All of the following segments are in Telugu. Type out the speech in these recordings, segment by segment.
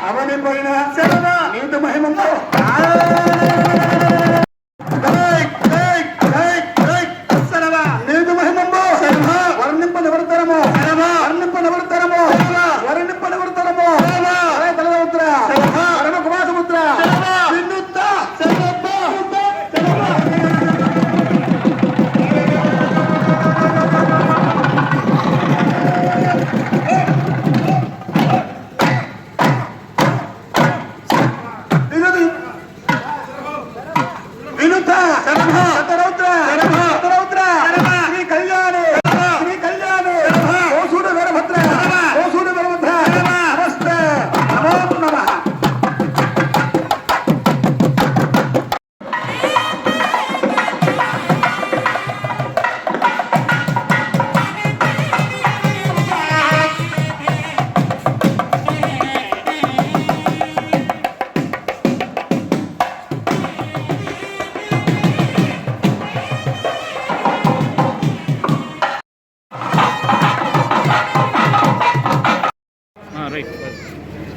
అవని పైన నీతి మహిమతో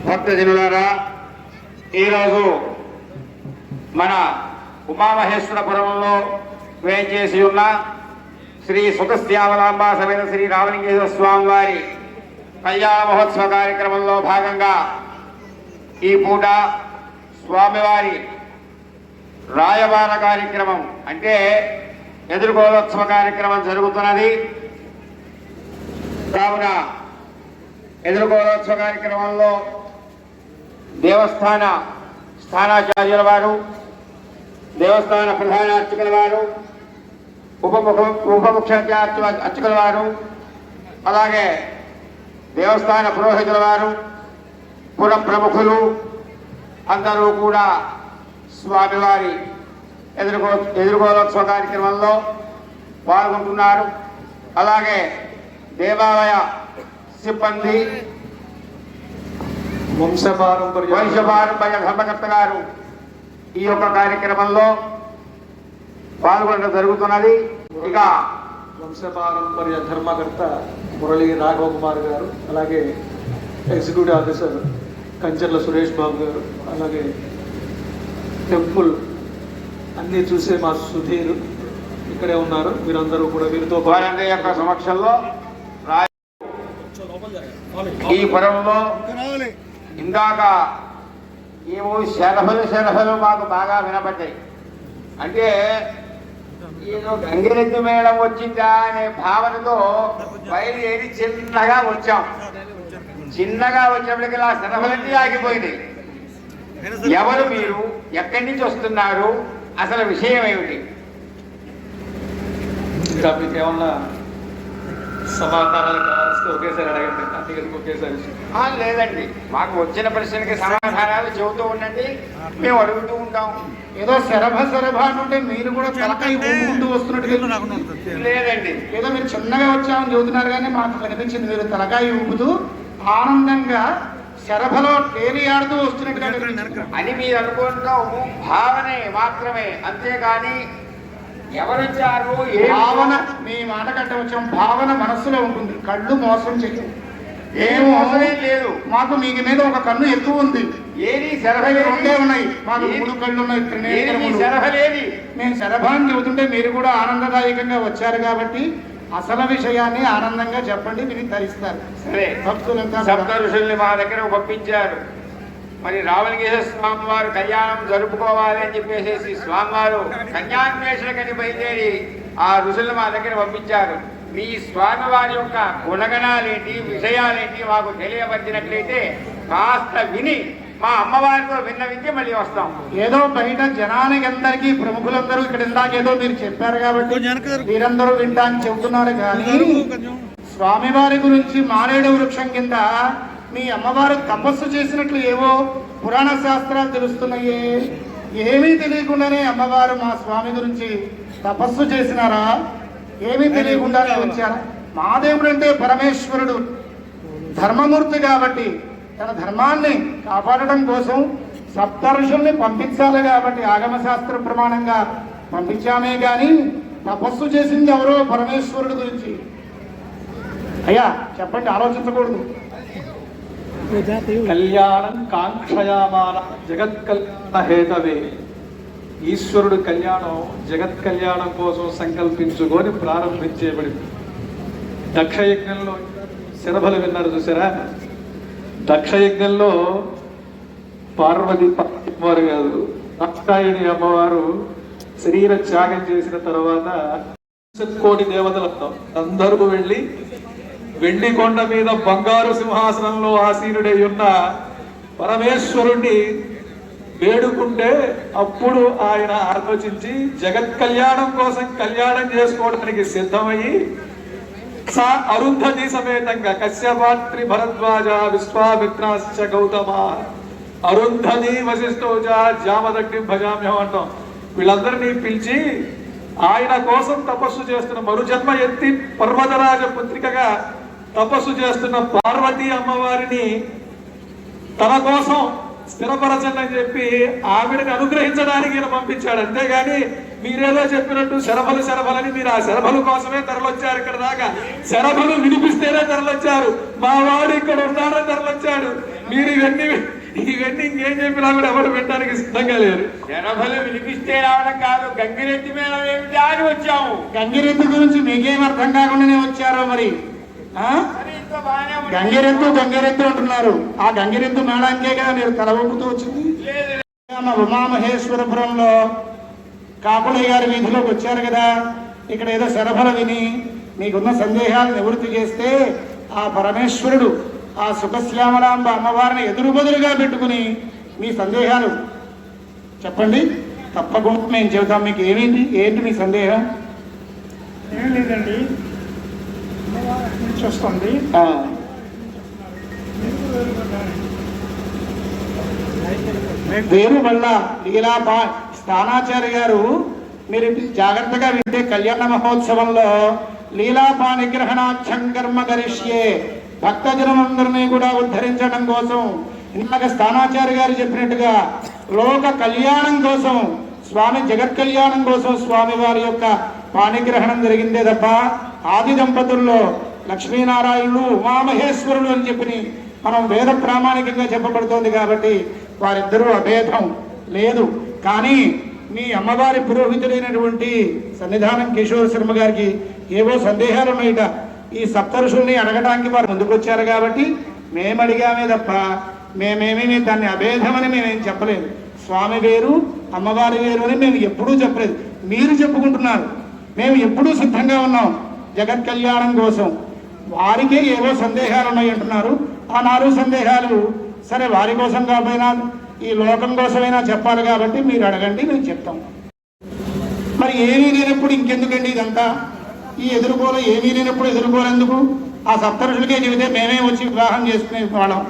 భక్తజనులారా, ఈరోజు మన ఉమామహేశ్వరపురంలో వేంచేసి ఉన్న శ్రీ సుఖశ్యామలాంబ సమేత శ్రీ రామలింగేశ్వర స్వామి వారి కళ్యాణ మహోత్సవ కార్యక్రమంలో భాగంగా ఈ పూట స్వామివారి రాయబార కార్యక్రమం అంటే ఎదుర్కోలోత్సవ కార్యక్రమం జరుగుతున్నది. కావున ఎదుర్కోలోత్సవ కార్యక్రమంలో దేవస్థాన స్థానాచార్యుల వారు, దేవస్థాన ప్రధాన అర్చకుల వారు, ఉప ముఖ్య అర్చకుల వారు, అలాగే దేవస్థాన పురోహితుల వారు, పుర ప్రముఖులు అందరూ కూడా స్వామివారి ఎదుర్కోలోత్సవ కార్యక్రమంలో పాల్గొంటున్నారు. అలాగే దేవాలయ సిబ్బంది, వంశపారంపర్య ధర్మకర్త గారు ఈ యొక్క కార్యక్రమంలో పాల్గొనడం జరుగుతున్నది. ఇక వంశపారంపర్య ధర్మకర్త మురళీ రాఘవ కుమార్ గారు, అలాగే ఎగ్జిక్యూటివ్ ఆఫీసర్ కంచర్ల సురేష్ బాబు గారు, అలాగే టెంపుల్ అన్నీ చూసే మా సుధీర్ ఇక్కడే ఉన్నారు. వీరందరూ కూడా వీరితో వారందరి యొక్క సమక్షంలో ఈ పురంలో ఇందాక ఏమో శరభలు మాకు బాగా వినపడ్డాయి. అంటే ఏదో గంగిరెద్దు మేళం వచ్చిందా అనే భావనతో బయలుదేరి చిన్నగా వచ్చాం. చిన్నగా వచ్చినప్పటికీ ఆ శరభలన్నీ ఆగిపోయింది. ఎవరు మీరు, ఎక్కడి నుంచి వస్తున్నారు, అసలు విషయం ఏమిటి? ఇంకా మీకు ఏమన్నా సమాధానాలు కావాల్సి ఒకేసారి అడగండి, అందుకని ఒకేసారి. లేదండి, మాకు వచ్చిన ప్రశ్నకి సమాధానాలు చెబుతూ ఉండండి, మేము అడుగుతూ ఉంటాం. ఏదో శరభ అంటే మీరు కూడా తలకాయ ఊపుకుంటూ వస్తున్నట్టు లేదండి, ఏదో మీరు చిన్నగా వచ్చామని చెబుతున్నారు, కానీ మాకు కనిపించింది మీరు తలకాయ ఊపుతూ ఆనందంగా శరభలో తేలి ఆడుతూ వస్తున్నట్టుగా అని మీరు అనుకుంటాం. భావనే మాత్రమే, అంతేగాని ఎవరొచ్చారు భావన మీ మాట కంటే వచ్చాం. భావన మనస్సులో ఉంటుంది, కళ్ళు మోసం చేయవు. ఏం మోసమేం లేదు. మాకు మీ మీద ఒక కన్ను ఎక్కువ ఉంది. ఏది శరభలే ఉన్నాయి, మాకు 3 కళ్ళు ఉన్నాయి. శరభలేది మేము శరభాన్ని చెబుతుంటే మీరు కూడా ఆనందదాయకంగా వచ్చారు కాబట్టి అసలు విషయాన్ని ఆనందంగా చెప్పండి, మీరు ధరిస్తారు. సరే, భక్తులంతా సప్త ఋషుల్ని మా దగ్గర పంపించారు. మరి రామలింగేశ్వర స్వామి వారు కళ్యాణం జరుపుకోవాలి అని చెప్పేసి స్వామివారు కన్యాన్వేషణకని బయలుదేరి ఆ ఋషుల్ని మా దగ్గర పంపించారు. మీ స్వామివారి యొక్క గుణగణాలేంటి, విషయాలేంటి మాకు తెలియవచ్చినట్లయితే కాస్త విని మా అమ్మవారితో విన్నవించి మళ్ళీ వస్తాం. ఏదో బయట జనానికి అందరికీ ప్రముఖులందరూ ఇక్కడ ఇందాకేదో మీరు చెప్పారు కాబట్టి మీరందరూ వింటానికి చెబుతున్నారు, కానీ స్వామివారి గురించి మారేడు వృక్షం కింద మీ అమ్మవారు తపస్సు చేసినట్లు ఏవో పురాణ శాస్త్రాలు తెలుస్తున్నాయే. ఏమీ తెలియకుండానే అమ్మవారు మా స్వామి గురించి తపస్సు చేసినారా? ఏమీ తెలియకుండానే వచ్చారా? మహాదేవుడు అంటే పరమేశ్వరుడు ధర్మమూర్తి కాబట్టి తన ధర్మాన్ని కాపాడడం కోసం సప్తఋషుల్ని పంపించాలి కాబట్టి ఆగమ శాస్త్ర ప్రమాణంగా పంపించామే కానీ తపస్సు చేసింది ఎవరో పరమేశ్వరుడు గురించి. అయ్యా చెప్పండి, ఆలోచించకూడదు. కళ్యాణం కాంక్షయామాన జగత్ కళ్యాణ హేతవే. ఈశ్వరుడు కళ్యాణం జగత్ కళ్యాణం కోసం సంకల్పించుకొని ప్రారంభించేబడింది. దక్షయజ్ఞంలో శరభలు విన్నారు చూసారా? దక్షయజ్ఞంలో పార్వతి అమ్మవారు కాదు, దాక్షాయణి అమ్మవారు శరీర త్యాగం చేసిన తర్వాత కోటి దేవతలు అందరూ వెళ్ళి వెండి కొండ మీద బంగారు సింహాసనంలో ఆసీనుడై ఉన్న పరమేశ్వరుణ్ణి వేడుకుంటే అప్పుడు ఆయన ఆలోచించి జగత్ కళ్యాణం కోసం కళ్యాణం చేసుకోవడానికి సిద్ధమయ్యి అరుంధతి సమేతంగా కశ్యపాత్రి భరద్వాజ విశ్వామిత్రాశ్చ గౌతమ అరుంధతి వశిష్ఠోజ జామదగ్ని భజామ్యం అంటాం. వీళ్ళందరినీ పిలిచి ఆయన కోసం తపస్సు చేస్తున్న మరుజన్మ ఎత్తి పర్వతరాజ పుత్రికగా తపస్సు చేస్తున్న పార్వతీ అమ్మవారిని తన కోసం స్థిరపరచండి అని చెప్పి ఆవిడని అనుగ్రహించడానికి ఈయన పంపించాడు. అంతేగాని మీరేదో చెప్పినట్టు శరభలని మీరు ఆ శరభలు కోసమే తరలొచ్చారు. ఇక్కడ దాకా శరభలు వినిపిస్తేనే తరలొచ్చారు. మా వాడు ఇక్కడ ఉన్నాడని తరలొచ్చాడు. మీరు ఇవన్నీ ఇంకేం చెప్పినా కూడా ఎవరు పెట్టడానికి సిద్ధంగా లేరు. శరభలు వినిపిస్తే రావడం కాదు, గంగిరెద్దు మేళం ఏమిటి అని వచ్చాము. గంగిరెద్దు గురించి మీకేం అర్థం కాకుండానే వచ్చారో మరి. గంగిరెద్దు అంటున్నారు. ఆ గంగిరెద్దు మేళానికే కదా మీరు తల ఊపుతూ వచ్చింది. ఉమామహేశ్వరపురంలో కాపులయ్య గారి వీధిలోకి వచ్చారు కదా. ఇక్కడ ఏదో శరభల విని మీకున్న సందేహాలు నివృత్తి చేస్తే ఆ పరమేశ్వరుడు ఆ సుఖశ్యామలాంబ అమ్మవారిని ఎదురుబదులుగా పెట్టుకుని మీ సందేహాలు చెప్పండి, తప్పకుండా మేము చెబుతాం. మీకు ఏంటి మీ సందేహం? ఏం లేదండి, చూస్తుంది వేరు వల్ల లీలా స్థానాచార్య గారు మీరు జాగ్రత్తగా వింటే కళ్యాణ మహోత్సవంలో లీలాపా నిగ్రహణాఖ్యం కర్మ గరిష్యే భక్తజనమందరినీ కూడా ఉద్ధరించడం కోసం ఇందాక స్థానాచార్య గారు చెప్పినట్టుగా లోక కళ్యాణం కోసం స్వామి జగత్ కళ్యాణం కోసం స్వామి వారి యొక్క పాణిగ్రహణం జరిగిందే తప్ప ఆది దంపతుల్లో లక్ష్మీనారాయణుడు ఉమామహేశ్వరుడు అని చెప్పి మనం వేద ప్రామాణికంగా చెప్పబడుతోంది కాబట్టి వారిద్దరూ అభేదం లేదు. కానీ మీ అమ్మవారి పురోహితుడైనటువంటి సన్నిధానం కిషోర్ శర్మ గారికి ఏవో సందేహాలు ఉన్నాయిట. ఈ సప్తఋషుల్ని అడగడానికి వారు ముందుకొచ్చారు కాబట్టి మేము అడిగామే తప్ప మేమేమీ దాన్ని అభేదమని మేమేం చెప్పలేదు. స్వామి వేరు అమ్మవారి వేరు అని మేము ఎప్పుడూ చెప్పలేదు. మీరు చెప్పుకుంటున్నారు. మేము ఎప్పుడూ సిద్ధంగా ఉన్నాం జగత్ కళ్యాణం కోసం. వారికే ఏవో సందేహాలు ఉన్నాయి అంటున్నారు. ఆ 4 సందేహాలు సరే వారి కోసం కాకపోయినా ఈ లోకం కోసమైనా చెప్పాలి కాబట్టి మీరు అడగండి, మేము చెప్తాం. మరి ఏమీ లేనప్పుడు ఇంకెందుకండి ఇదంతా? ఈ ఎదుర్కోలు ఏమీ లేనప్పుడు ఎదుర్కోలేందుకు? ఆ సప్తఋషులకే చెబితే మేమే వచ్చి వివాహం చేసుకునే వాళ్ళం.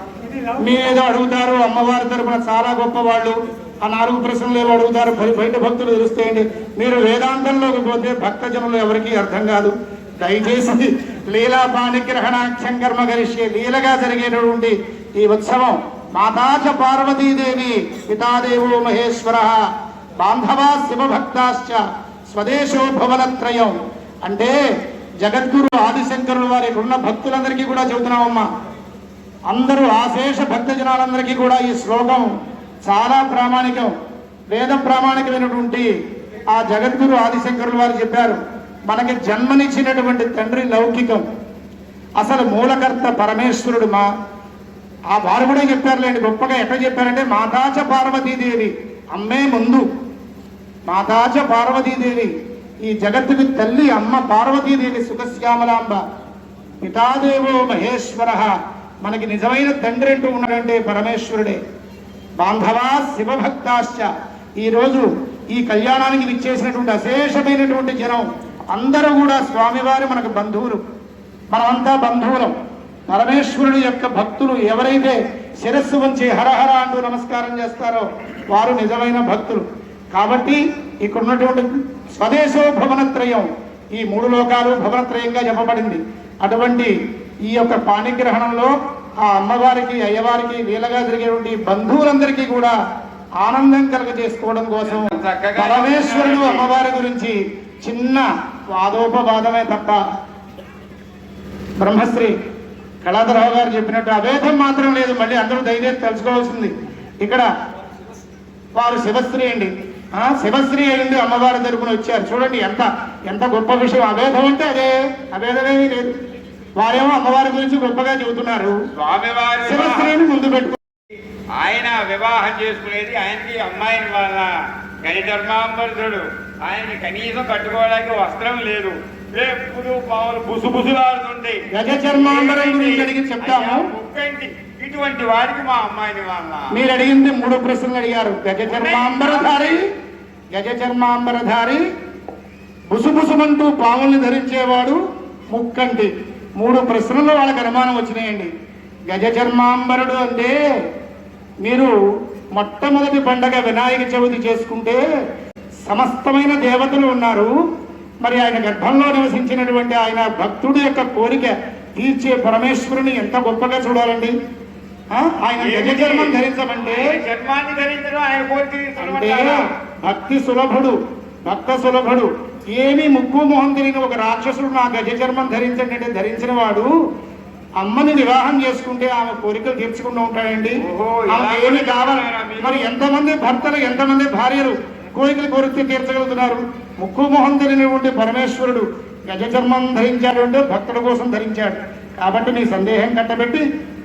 మీరేదో అడుగుతారు, అమ్మవారి తరపున చాలా గొప్ప వాళ్ళు, ఆ 4 ప్రశ్నలు ఏవో అడుగుతారు, బయట భక్తులు తెలుస్తాయండి. మీరు వేదాంతంలోకి పోతే భక్తజనులు ఎవరికీ అర్థం కాదు. దయచేసి లీలా పాణిగ్రహణాఖ్యం కర్మ గరిష్యే లీలగా జరిగేటటువంటి ఈ ఉత్సవం మాతాచ పార్వతీదేవి పితాదేవో మహేశ్వర బాంధవా శివభక్తాశ్చ స్వదేశో భవనత్రయం అంటే జగద్గురు ఆదిశంకరుల వారికి ఉన్న భక్తులందరికీ కూడా చెబుతున్నామమ్మా. అందరూ ఆశేష భక్త జనాలందరికీ కూడా ఈ శ్లోకం చాలా ప్రామాణికం. వేద ప్రామాణికమైనటువంటి ఆ జగద్గురు ఆదిశంకరుల వారు చెప్పారు, మనకి జన్మనిచ్చినటువంటి తండ్రి లౌకికం, అసలు మూలకర్త పరమేశ్వరుడు. ఆ వారు కూడా చెప్పారులేండి గొప్పగా. ఎట్లా చెప్పారంటే మాతాచ పార్వతీదేవి, అమ్మే ముందు. మాతాచ పార్వతీదేవి, ఈ జగత్తుకి తల్లి అమ్మ పార్వతీదేవి సుఖశ్యామలాంబ. పితాదేవో మహేశ్వర, మనకి నిజమైన తండ్రి అంటూ ఉన్నాడంటే పరమేశ్వరుడే. బాంధవా శివభక్తాశ్చ, ఈరోజు ఈ కళ్యాణానికి విచ్చేసినటువంటి అశేషమైనటువంటి జనం అందరూ కూడా స్వామివారి మనకు బంధువులు. మనమంతా బంధువులం. పరమేశ్వరుడి యొక్క భక్తులు ఎవరైతే శిరస్సు వంచి హరహర అంటూ నమస్కారం చేస్తారో వారు నిజమైన భక్తులు. కాబట్టి ఇక్కడ ఉన్నటువంటి స్వదేశో భవనత్రయం, ఈ 3 లోకాలు భవనత్రయంగా చెప్పబడింది. అటువంటి ఈ యొక్క పాణిగ్రహణంలో ఆ అమ్మవారికి అయ్యవారికి వీలగా జరిగేటువంటి బంధువులందరికీ కూడా ఆనందం కలుగజేసుకోవడం కోసం పరమేశ్వరుడు అమ్మవారి గురించి చిన్న వాదోపవాదమే తప్ప బ్రహ్మశ్రీ కళాధరరావు గారు చెప్పినట్టు అభేదం మాత్రం లేదు. మళ్ళీ అందరూ ధైర్యం తెలుసుకోవాల్సింది. ఇక్కడ వారు శివశ్రీ అండి, శివశ్రీ అయింది అమ్మవారి తరపున వచ్చారు. చూడండి ఎంత ఎంత గొప్ప విషయం. అభేదం అంటే అదే, అభేదమేమీ లేదు. వారేమో అమ్మవారి గురించి గొప్పగా చెబుతున్నారు, స్వామివారి శివశ్రీని ముందు పెట్టుకు ఆయన వివాహం చేసుకునేది ఆయనకి అమ్మాయిని వాళ్ళ గజధర్మాంబరుడు. ఆయనకి కనీసం కట్టుకోవడానికి వస్త్రం లేదు, ఎప్పుడు పావులు బుసుబుసులాడుతుంది. గజ చర్మాంబరం గురించి అడిగి చెప్తాము. ఇటువంటి వారికి మా అమ్మాయిని వాళ్ళ మీరు అడిగింది 3 ప్రశ్నలు అడిగారు. గజ చర్మాంబరధారి, బుసుబుసుమంటూ పాముల్ని ధరించేవాడు, ముక్కంటి. 3 ప్రశ్నలు వాళ్ళకి అనుమానం వచ్చినాయండి. గజ చర్మాంబరుడు అంటే మీరు మొట్టమొదటి పండగ వినాయక చవితి చేసుకుంటే సమస్తమైన దేవతలు ఉన్నారు. మరి ఆయన గర్భంలో నివసించినటువంటి ఆయన భక్తుడి యొక్క కోరిక తీర్చే పరమేశ్వరుని ఎంత గొప్పగా చూడాలండి. ఆయన గజ చర్మం ధరించమంటే చర్మాన్ని ధరించడం ఆయన కోరిక అంటే భక్తి సులభుడు, భక్త సులభుడు. ఏమీ ముక్కు మొహం తెలియని ఒక రాక్షసుడు నా గజ చర్మం ధరించండి అంటే ధరించిన వాడు అమ్మని వివాహం చేసుకుంటే ఆమె కోరికలు తీర్చుకుంటూ ఉంటాడండి. ఆమె ఏమి కావాలి? మరి ఎంతమంది భర్తలు, ఎంతమంది భార్యలు కోరిక తీర్చగలుగుతున్నారు? ముక్కు మొహం తెలియనిటువంటి పరమేశ్వరుడు గజ చర్మం ధరించాడు అంటే భక్తుల కోసం ధరించాడు. కాబట్టి మీ సందేహం కట్టబెట్టి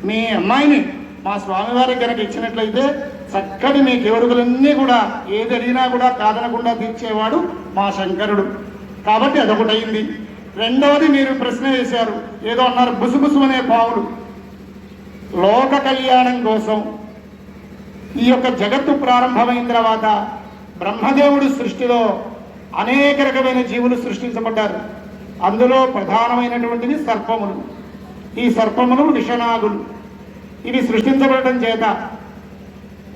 మీ అమ్మాయిని మా స్వామివారికి కనుక ఇచ్చినట్లయితే చక్కటి మీ కోరికలన్నీ కూడా ఏది అడిగినా కూడా కాదనకుండా తీర్చేవాడు మా శంకరుడు. కాబట్టి అదొకటయింది. రెండవది మీరు ప్రశ్న వేశారు, ఏదో అన్నారు బుసుబుసు అనే పావులు. లోక కళ్యాణం కోసం ఈ యొక్క జగత్తు ప్రారంభమైన తర్వాత బ్రహ్మదేవుడి సృష్టిలో అనేక రకమైన జీవులు సృష్టించబడ్డారు. అందులో ప్రధానమైనటువంటివి సర్పములు. ఈ సర్పములు విషనాగులు. ఇవి సృష్టించబడటం చేత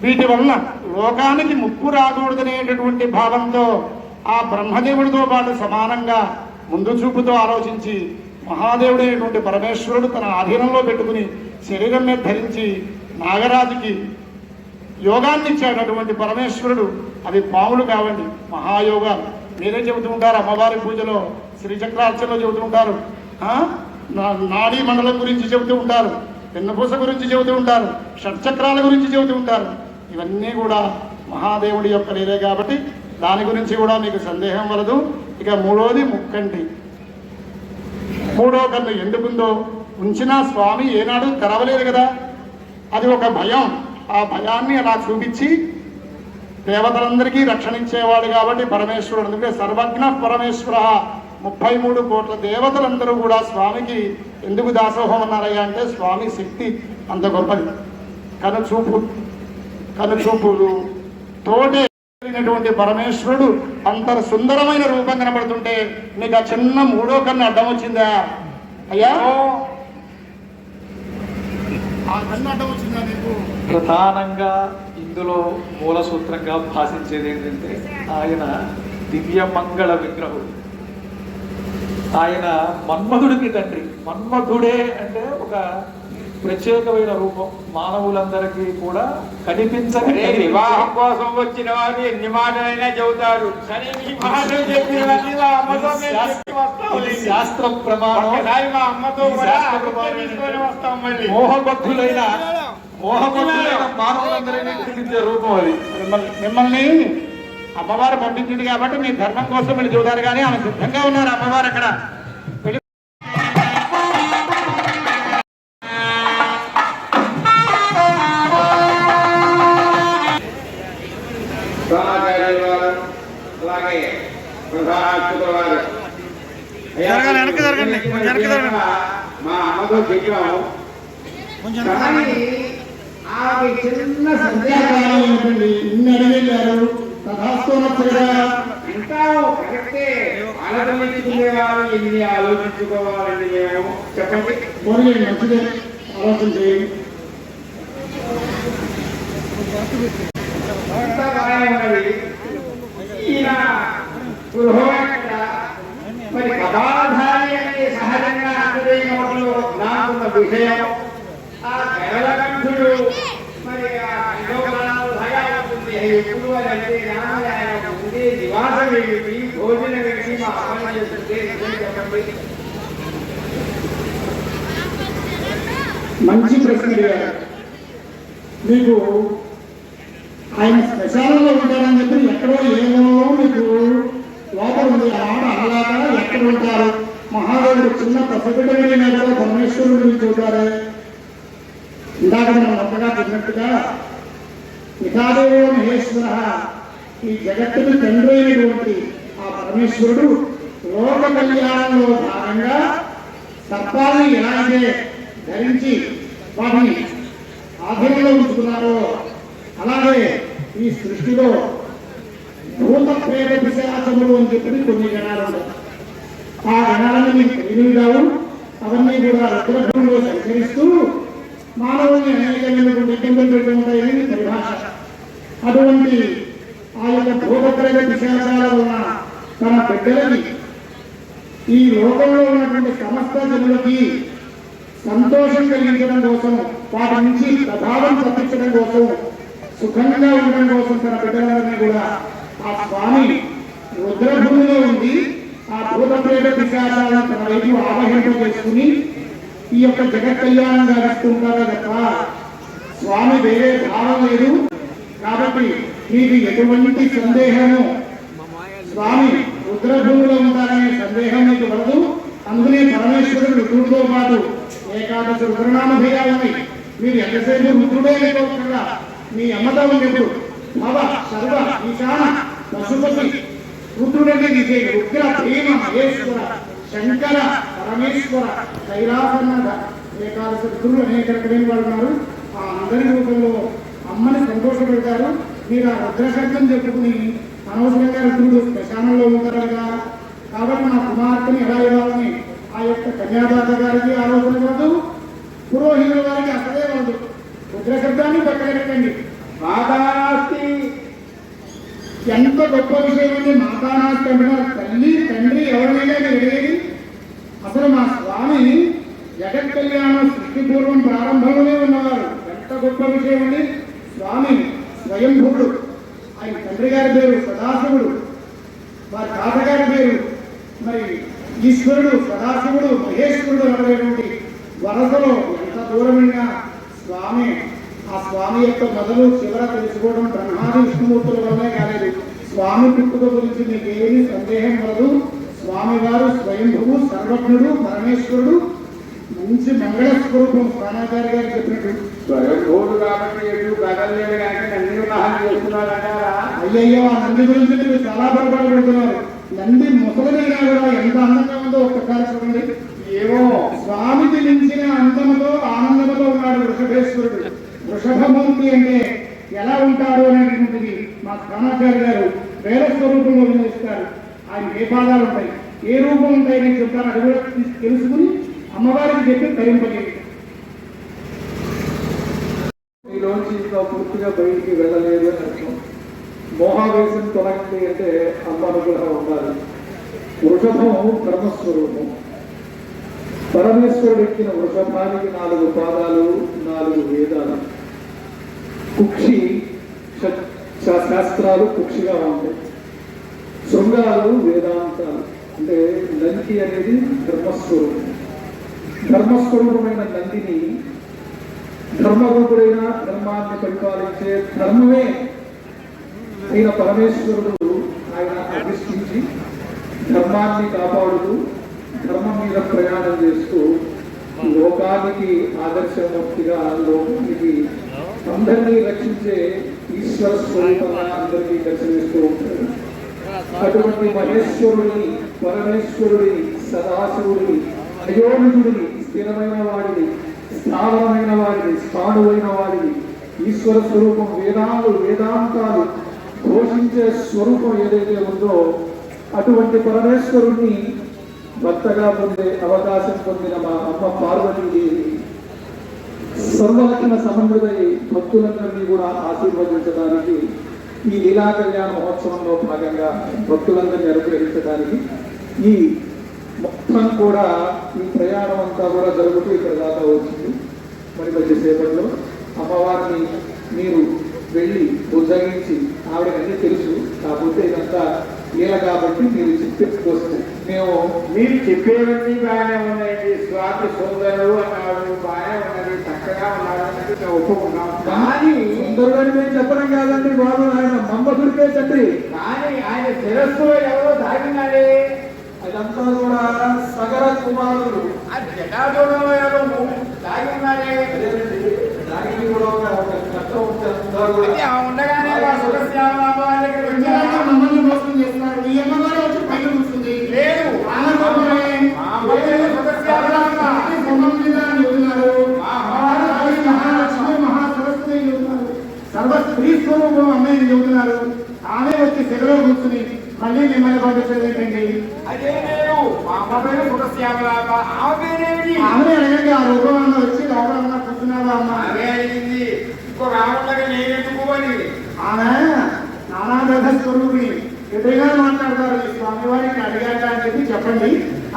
వీటి వలన లోకానికి ముప్పు రాకూడదనేటటువంటి భావంతో ఆ బ్రహ్మదేవుడితో పాటు సమానంగా ముందు చూపుతో ఆలోచించి మహాదేవుడైనటువంటి పరమేశ్వరుడు తన ఆధీనంలో పెట్టుకుని శరీరం మీద ధరించి నాగరాజుకి యోగాన్ని ఇచ్చాడటువంటి పరమేశ్వరుడు. అవి పాములు కావండి, మహాయోగాలు. మీరే చెబుతూ ఉంటారు అమ్మవారి పూజలో, శ్రీచక్రార్చనలో చెబుతూ ఉంటారు, నాడీ మండలం గురించి చెబుతూ ఉంటారు, వెన్నపూస గురించి చెబుతూ ఉంటారు, షట్చక్రాల గురించి చెబుతూ ఉంటారు. ఇవన్నీ కూడా మహాదేవుడి యొక్క లీలే కాబట్టి దాని గురించి కూడా మీకు సందేహం వలదు. ఇక 3వది ముక్కంటి. 3వ కన్ను ఎందుకుందో ఉంచినా స్వామి ఏనాడు తెరవలేదు కదా, అది ఒక భయం. ఆ భయాన్ని అలా చూపించి దేవతలందరికీ రక్షణ ఇచ్చేవాడు కాబట్టి పరమేశ్వరుడు. అందుకే సర్వజ్ఞ పరమేశ్వర 33 కోట్ల దేవతలందరూ కూడా స్వామికి ఎందుకు దాసోహం అన్నారయ్యా అంటే స్వామి శక్తి అంత గొప్పది. కనుచూపులు తోటే పరమేశ్వరుడు అంత సుందరమైన రూపం కనబడుతుంటే మీకు ఆ చిన్న 3వ కన్ను అడ్డం వచ్చిందా అయ్యా? ఆ కన్ను అడ్డం వచ్చిందా మీకు? ప్రధానంగా ఇందులో మూల సూత్రంగా భాషించేది ఏంటంటే ఆయన దివ్య మంగళ విగ్రహుడు. ఆయన మన్మధుడికి తండ్రి. మన్మధుడే అంటే ఒక ప్రత్యేకమైన రూపం, మానవులందరికీ కూడా కనిపించని. వివాహం కోసం వచ్చిన వారు ఎన్ని మాటలైనా చెబుతారు, సరే ఈ మాటలు చెప్పినవన్నీ మా అమ్మతో శాస్త్ర ప్రమాణం. మా అమ్మతో వస్తాం. మళ్ళీ మోహబద్ధులైన మానవులందరినీ కనిపించే రూపం అది. మిమ్మల్ని అమ్మవారు పంపించింది కాబట్టి మీ ధర్మం కోసం మీరు చూడారు, కానీ ఆమె సిద్ధంగా ఉన్నారు అమ్మవారు అక్కడ. అలాగే మా అమ్మతో చెప్పాము. చిన్న సంధ్యాకాలం ఇన్ని అడిగారు తథాస్తు ఇంకా కరెక్టే. ఆలోచించుకునేవారు ఎన్ని ఆలోచించుకోవాలండి మేము చెప్పండి. పోనీ మంచిదే, ఆలోచన చేయండి. అంతా బాగానే ఉన్నది. ఈయన గృహోత్తర మరి కథాధారి అనే సహజంగా అందరి నోట్లో నాకున్న విషయం. ఆ గరళకంఠుడు మరి ఆ ఖండోపరాలు భయా ఉంటుంది. ఎప్పుడు అంటే రామాయణ ఉండే నివాసం ఏమిటి, భోజనం ఏమిటి, మా అమలు చేస్తుంటే చెప్పండి. మంచి ప్రశ్న అడిగారు. మీకు ఆయన శ్మశానంలో ఉంటారని చెప్పి ఎక్కడో ఏమో మీకు లోపల ఉంది. ఆడ అలాగా ఎక్కడ ఉంటారు? మహాదేవుడు చిన్న పసిబిడ్డ మీద పరమేశ్వరుడు గురించి చూడారు. ఇందాక మనం మొత్తగా చెప్పినట్టుగా పితాదేవో మహేశ్వర, ఈ జగత్తుకు తండ్రి అయినటువంటి ఆ పరమేశ్వరుడు లోక కళ్యాణంలో భాగంగా సర్పాలను ఎలా అయితే ధరించి వాటిని ఆధీనంలో ఉంచుకున్నారో అలాగే ఈ సృష్టిలో భూత ప్రేత పిశాచములు అని చెప్పి కొన్ని గణాలు ఉన్నాయి. ఆ గణాలను మీకు తెలియదు కావు. అవన్నీ కూడా రుద్రభూమిలో సంచరిస్తూ మానవుని అనేకమైనటువంటి ఇబ్బందులు పెడుతూ ఉంటాయని పరిభాష. అటువంటి ఆ యొక్క భూత ప్రేత పిశాచాల వలన తన బిడ్డలని ఈ లోకంలో ఉన్నటువంటి సమస్త జనులకి సంతోషం కలిగించడం కోసం, వాటి నుంచి ప్రభావం తప్పించడం కోసం, సుఖంగా ఉండడం కోసం తన బిడ్డలందరినీ కూడా ఆ స్వామి రుద్రభూమిలో ఉంది. ఆ భూత ప్రేత పిశాచాలను తన వైపు ఆవహింప చేసుకుని ఈ యొక్క జగత్ కళ్యాణం గావిస్తుంటారే తప్ప స్వామి వేరే భావం లేదు. కాబట్టి మీకు ఎటువంటి సందేహము, స్వామి రుద్రభూమిలో ఉంటారనే సందేహం మీకు వలదు. అందుకనే పరమేశ్వరుడు రుద్రుడితో పాటు ఏకాదశి రుద్రనామధేయాలు ఉన్నాయి. మీరు ఎంతసేపు రుద్రుడే లేకపోకుండా మీ అమ్మతో ఉన్నప్పుడు భవ సర్వ ఈశాన పశుపతి రుద్రుడనే విజయ ఉగ్ర ప్రేమ మహేశ్వర శంకర పరమేశ్వర కైలాసనాథ ఏకాదశి రుద్రులు అనేక రకమైన వాళ్ళు ఉన్నారు. ఆ అందరి రూపంలో అమ్మని సంతోషపెడతారు. మీరు ఆ రుద్రశబ్దం చెప్పుకుని అనవసరంగా రుద్రుడు శ్మశానంలో ఉంటారు కదా, కాబట్టి నా కుమార్తెని ఎలా ఇవ్వాలని ఆ యొక్క కన్యాదాత గారికి ఆలోచన కాదు, పురోహితుల వారికి అసలే కాదు. రుద్రశబ్దాన్ని పక్కన పెట్టండి. మాతానాస్తి ఎంత గొప్ప విషయం అండి. మాతానాస్తి అంటున్నారు. తల్లి తండ్రి ఎవరినైనా అడిగేది. అసలు మా స్వామి జగత్ కళ్యాణం సృష్టి పూర్వం ప్రారంభంలోనే ఉన్నవారు. ఎంత గొప్ప విషయం అండి. స్వామి స్వయంభుడు. ఆయన తండ్రి గారి పేరు సదాశివుడు, వారి తాతగారి పేరు మరి ఈశ్వరుడు, సదాశివుడు, మహేశ్వరుడు అనేటువంటి వరసలో ఎంత దూరమైనా స్వామి, ఆ స్వామి యొక్క మొదలు చివర తెలుసుకోవడం బ్రహ్మాది విష్ణుమూర్తుల వల్లనే కాలేదు. స్వామి పుట్టుక గురించి మీకు ఏమీ సందేహం కలదు. స్వామివారు స్వయంభువు, సర్వజ్ఞుడు, పరమేశ్వరుడు, మంచి మంగళ స్వరూపం. స్వామాచార్య గారు చెప్పినట్టు స్వయంభూడు కాబట్టి ఎటు కదలలేదు కానీ నంది వివాహం చేస్తున్నారు అంటారా? అయ్యయ్యో, ఆ నంది గురించి మీరు చాలా పొరపాటు పెడుతున్నారు. నంది ముసలిదైనా కూడా ఎంత అందంగా ఉందో ఒక్కసారి చూడండి. ఏమో స్వామికి మించిన అందముతో ఆనందముతో ఉన్నాడు వృషభేశ్వరుడు. వృషభమూర్తి అంటే ఎలా ఉంటాడు అనేటువంటిది మా స్వామాచార్య గారు వేల స్వరూపంలో వినిపిస్తారు. ఆయన ఏ పాదాలు ఉంటాయి, ఏ రూపం ఉంటాయి నేను చెప్తాను. అది కూడా తెలుసుకుని అమ్మవారికి చెప్పి తరింపలేదు. ఈలోంచి ఇంకా పూర్తిగా బయటికి వెళ్ళలేదు అని అర్థం. మోహావేశం తొలగింది అంటే అమ్మ అనుగ్రహం ఉండాలి. వృషభం కర్మస్వరూపం. పరమేశ్వరుడు ఎక్కిన వృషభానికి 4 పాదాలు, 4 వేదాలు. కుక్షి శాస్త్రాలు కుక్షిగా ఉంటాయి. శృంగాలు వేదాంతాలు. అంటే నంది అనేది ధర్మస్వరూపం. ధర్మస్వరూపమైన నందిని ధర్మరూపుడైన ధర్మాన్ని పరిపాలించే ధర్మమే అయిన పరమేశ్వరుడు ఆయన అధిష్ఠించి ధర్మాన్ని కాపాడుతూ ధర్మం మీద ప్రయాణం చేస్తూ లోకానికి ఆదర్శమూర్తిగా లోకానికి అందరినీ రక్షించే ఈశ్వర స్వరూపంగా అందరికీ దర్శనమిస్తూ ఉంటాడు. అటువంటి మహేశ్వరుడిని, పరమేశ్వరుడిని, సదాశివుడిని, అయోనిజుడిని, స్థిరమైన వాడిని, స్థావరమైన వాడిని, స్థాణువైన వాడిని, ఈశ్వర స్వరూపం, వేదాలు, వేదాంతాలు, ఘోషించే స్వరూపం ఏదైతే ఉందో అటువంటి పరమేశ్వరుణ్ణి భర్తగా పొందే అవకాశం పొందిన మా అమ్మ పార్వతీదేవి సర్వలక్షణ సమన్వితై భక్తులందరినీ కూడా ఆశీర్వదించడానికి ఈ లీలా కళ్యాణ మహోత్సవంలో భాగంగా భక్తులందరినీ అనుగ్రహించడానికి ఈ మొత్తం కూడా ఈ ప్రయాణం అంతా కూడా జరుగుతూ ఇక్కడ దాకా వచ్చింది. మరి కొద్దిసేపట్లో అమ్మవారిని మీరు వెళ్ళి ఉజ్జగించి ఆవిడకి అన్నీ తెలుసు, కాకపోతే ఇదంతా లీల కాబట్టి మీరు చెప్పేసుకోవచ్చు. మేము మీరు చెప్పేవన్నీ బాగానే ఉన్నాయండి. స్వామి సోదరుడు అన్నారు, బాగానే ఉన్నది, చక్కగా ఉన్నారు అన్నది మేము ఒప్పుకున్నాం. కానీ సుందరుడని మేము చెప్పడం కాదండి బాబు, ఆయన మమ్మదుడికే తండ్రి. కానీ ఆయన శిరస్సులో ఎవరో దాగినాడే, అదంతా కూడా సగర కుమారుడు. ఆ జటాజోడంలో ఎవరో దాగి ఉన్నాడే. దానికి కూడా ఒక చట్టం ఉంటుంది. అది ఆ ఉండగానే ఆ సురశ్యామ అమ్మవారి దగ్గరికి ఎందుకంటే వచ్చారా? మమ్మల్ని మోసం చేస్తున్నారు. ఈ అమ్మగారు వచ్చి పైన కూర్చుంది. లేదు, ఆమె కోసమే మా అమ్మగారు సురశ్యామ అమ్మ. సింహం మీద చెబుతున్నారు. మహారాజు మహాలక్ష్మి మహాసరస్వతి చెబుతున్నారు. సర్వ స్త్రీ స్వరూపం అమ్మాయిని చెబుతున్నారు. ఆమె వచ్చి సెగలో కూర్చుని మళ్ళీ మిమ్మల్ని పంపించేది ఏంటండి? అదే లేదు, మా అమ్మ పేరు సురశ్యామ అమ్మ. ఆమె పేరేమిటి? ఆమె అడగండి, ఆ రూపం అన్న వచ్చి లోపల కూర్చున్నావా అమ్మ? అదే అడిగింది. ఇంకో రావట్లేక నేనెందుకు అని. ఆమె నానాదశ స్వరూపిణి. ఎదురుగా మాట్లాడతారు. ఈ స్వామివారికి అడిగాట అని చెప్పి చెప్పండి.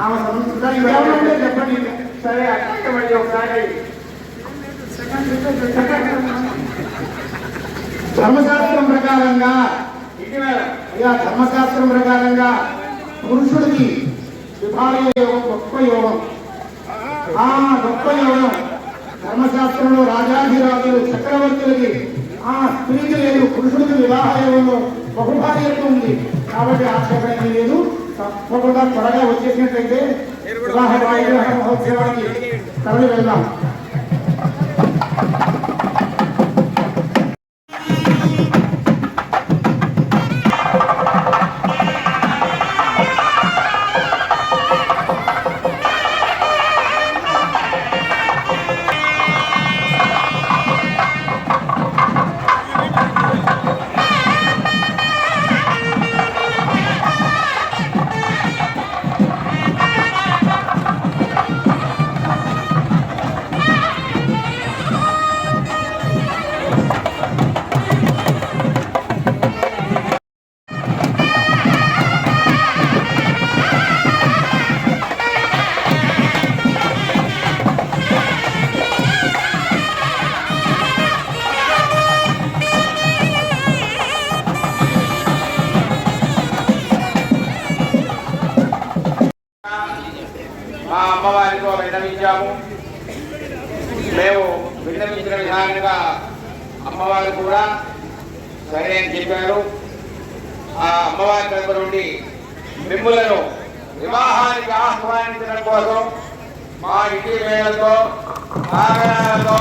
ఆమె సంస్కృతాలు ఇవ్వాలంటే చెప్పండి. సరే, అట్లా మళ్ళీ ఒకసారి ధర్మశాస్త్రం ప్రకారంగా ఇటీవల ధర్మశాస్త్రం ప్రకారంగా పురుషుడికి విభాగ యోగం గొప్ప యోగం. ఆ గొప్ప యోగం ధర్మశాస్త్రంలో రాజాధిరాజులు చక్రవర్తులకి, ఆ స్త్రీకి లేదు. పురుషుడికి వివాహ యోగంలో బహుభార్యత్వం ఉంది. కాబట్టి ఆక్షేపణ లేదు. తప్పకుండా త్వరగా వచ్చేసినట్లయితే వివాహ వాయుగ్రహ మహోత్సవానికి తరలి వెళ్దాం. మా అమ్మవారితో విన్నవించాము. మేము విన్నవించిన విధానంగా అమ్మవారు కూడా సరే అని చెప్పారు. ఆ అమ్మవారి తరపు నుండి మిమ్ములను వివాహానికి ఆహ్వానించడం కోసం మా ఇంటి వేళతో ఆగడాలతో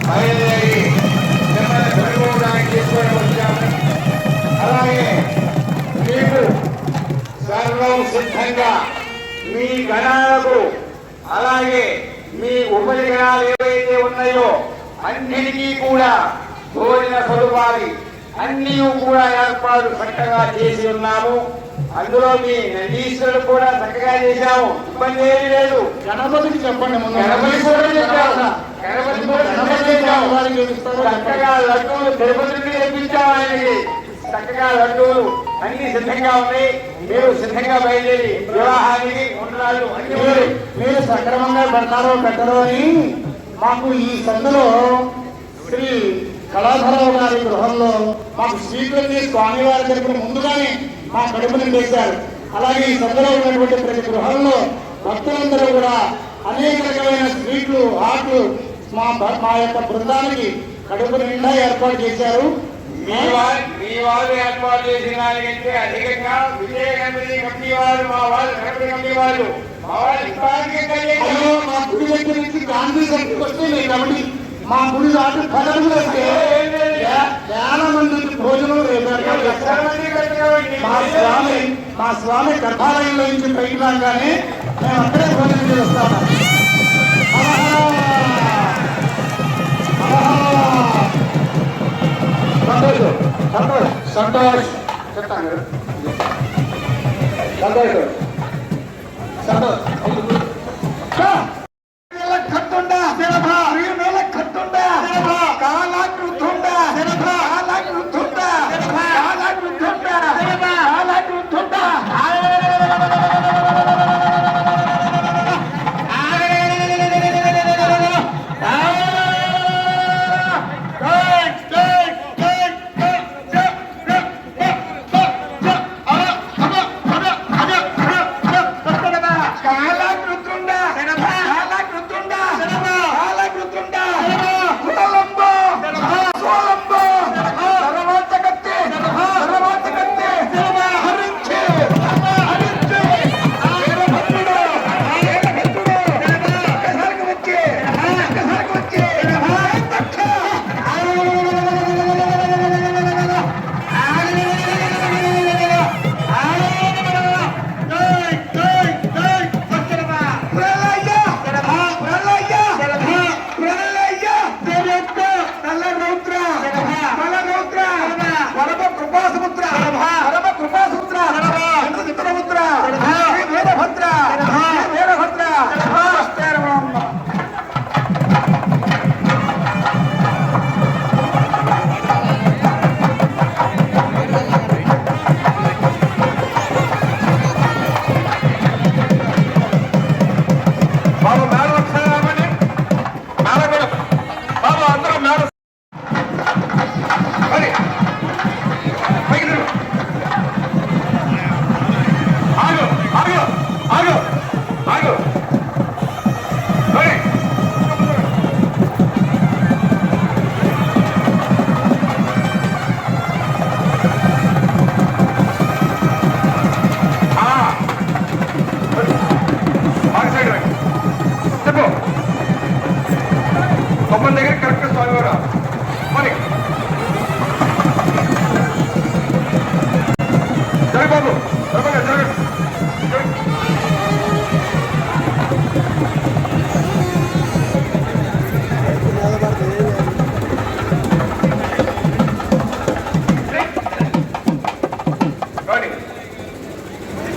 బయలుదేరి మిమ్మల్ని కలుసుకోవడానికి తీసుకొని వచ్చాము. అలాగే మీకు సర్వం సిద్ధంగా మీ గణాలకు, అలాగే మీ ఉపజగణాలు ఏవైతే ఉన్నాయో అన్నిటికీ కూడా భోజన సదుపాయాలు అన్నీ కూడా ఏర్పాటు చక్కగా చేసి ఉన్నాము. అందులో మీ నందీశ్వరుడు కూడా చక్కగా చేశాము. ఇబ్బంది ఏమీ లేదు. గణపతికి చెప్పండి. ముందు గణపతి కూడా చెప్పాము. గణపతి కూడా చేశాము. చక్కగా లడ్డూలు తిరుపతికి తెప్పించాము. ఆయనకి చక్కగా లడ్డూలు అన్ని సిద్ధంగా ఉన్నాయి. మీరు సిద్ధంగా బయలుదేరి వివాహానికి ఉండాలి. మీరు సక్రమంగా పెడతారో పెట్టరో అని మాకు ఈ సందులో శ్రీ కళాధరరావు గారి గృహంలో మాకు స్వీకరించి స్వామివారి తరపున ముందుగానే మా కడుపు నింపేశారు. అలాగే ఈ సందులో ఉన్నటువంటి ప్రతి గృహంలో భక్తులందరూ కూడా అనేక రకమైన స్వీట్లు ఆటలు మా యొక్క బృందానికి కడుపు నిండా ఏర్పాటు చేశారు. మీ వారు ఏర్పాటు చేసిన దానికంటే అధికంగా విజయ గణపతి కమిటీ వారు, మా వాళ్ళు గణపతి కమిటీ వాళ్ళు, మా వాళ్ళు అయ్యో, మా గుడి దగ్గర నుంచి గాంధీ శక్తికి వస్తే లేదు కాబట్టి మా గుడి దాటి పదవులు వస్తే వేల మందికి భోజనం మా స్వామి గర్భాలయంలో నుంచి పైకి రాగానే మేము అక్కడే భోజనం చేస్తాము. సంతోషం. సంతోష్ చెప్తాను కదా. సంతోష్ సంతోష్ కొమ్మల దగ్గర కరెక్ట్ స్వామి వారు మరి జరగ బాబు జరగండి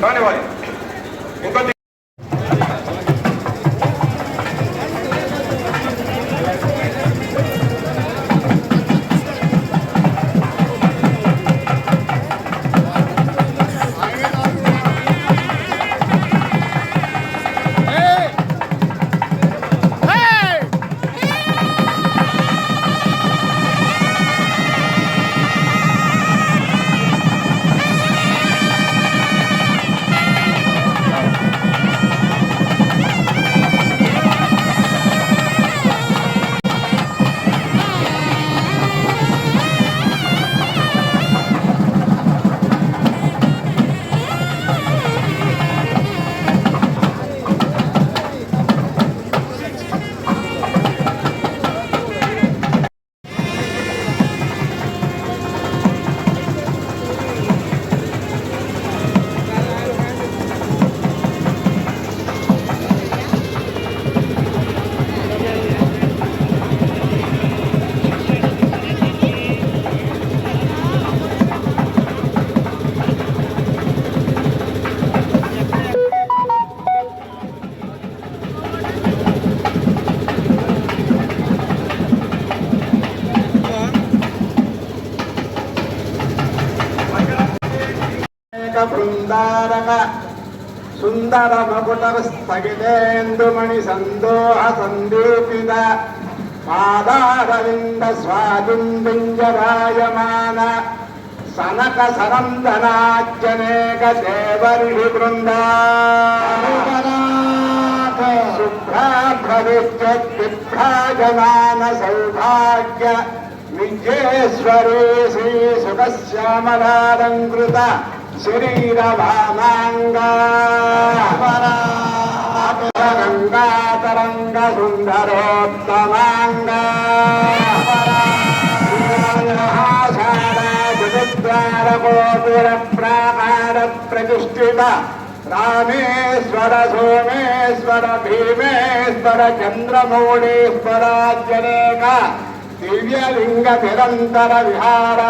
కానీ వాళ్ళు ఇంకొద్ది బృందారక సుందర మకుట స్థగితేందుమణి సందోహ సందీపిత పాదారవింద స్వాదుంజరాయమాన సనక సరందనాజ్జనేక దేవర్షి బృందా శుభ్రాభ్రవిష్యద్విభ్రాజమాన సౌభాగ్య విజయేశ్వరీ శ్రీ సుఖశ్యామలాలంకృత శరీరవామాంగా గంగాతరంగ సుందరోత్తమాంగా జగద్వారగోపుర ప్రాకార ప్రతిష్ఠిత రామేశ్వర సోమేశ్వర భీమేశ్వర చంద్రమౌళీశ్వరాజ్యనేక దివ్యలింగ నిరంతర విహార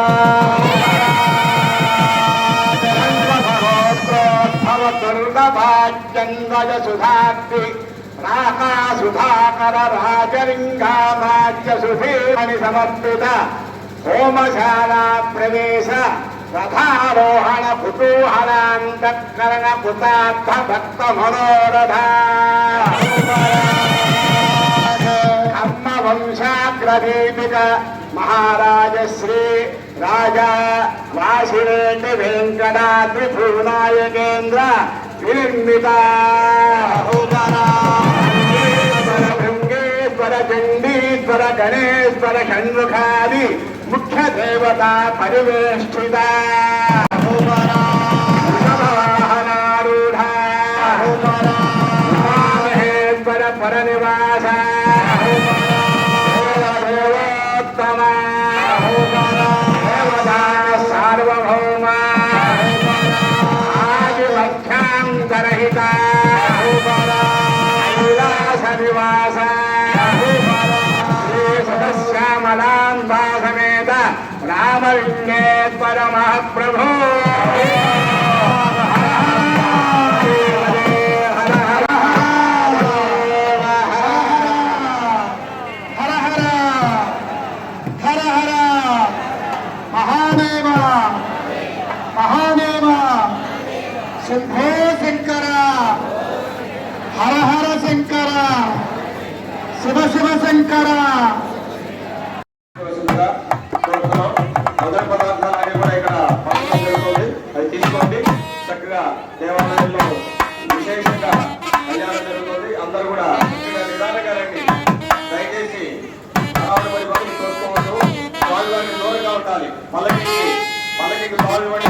దుర్గభాజంగజ సుధాక్తి రాకా సుధాకర రాజలింగామాజ్య సుధీమణి సమర్పిత హోమశాలా ప్రవేశ రథారోహణ కుతూహలాంతఃకరణ కుతార్థ భక్త మనోరథ కమ్మ వంశాగ్రదీపిక మహారాజ శ్రీ రాజా వాసిరెడ్డి వెంకటాద్రి భూనాయకేంద్ర వినిర్మిత భృంగేశ్వర చండీశ్వర గణేశ్వర షణ్ముఖాది ముఖ్య దేవత పరివేష్టిత వృషభవాహనారూఢ మహేశ్వర పరనివాస దేవోత్తమ దేవతా సార్వభౌమ ఆదిమధ్యాంతరహిత కైలాస నివాస శ్రీ సదశ్యామలాంబా సమేత రామలింగేశ్వర మహాప్రభు మహాదేవ మహాదేవ శంభో శంకర హర హర శంకర శివ శివ శంకర మొదటి పదార్థాలు కూడా ఇక్కడ పంచడం జరుగుతుంది. అది తీసుకోండి. చక్కగా దేవాలయంలో విశేషంగా కళ్యాణం జరుగుతుంది. అందరూ కూడా చక్కగా నిదానంగా రండి. దయచేసి అనాథపడి పనులు చూసుకోవద్దు. స్వామివారికి దూరంగా ఉండాలి. పల్లకి స్వామివారి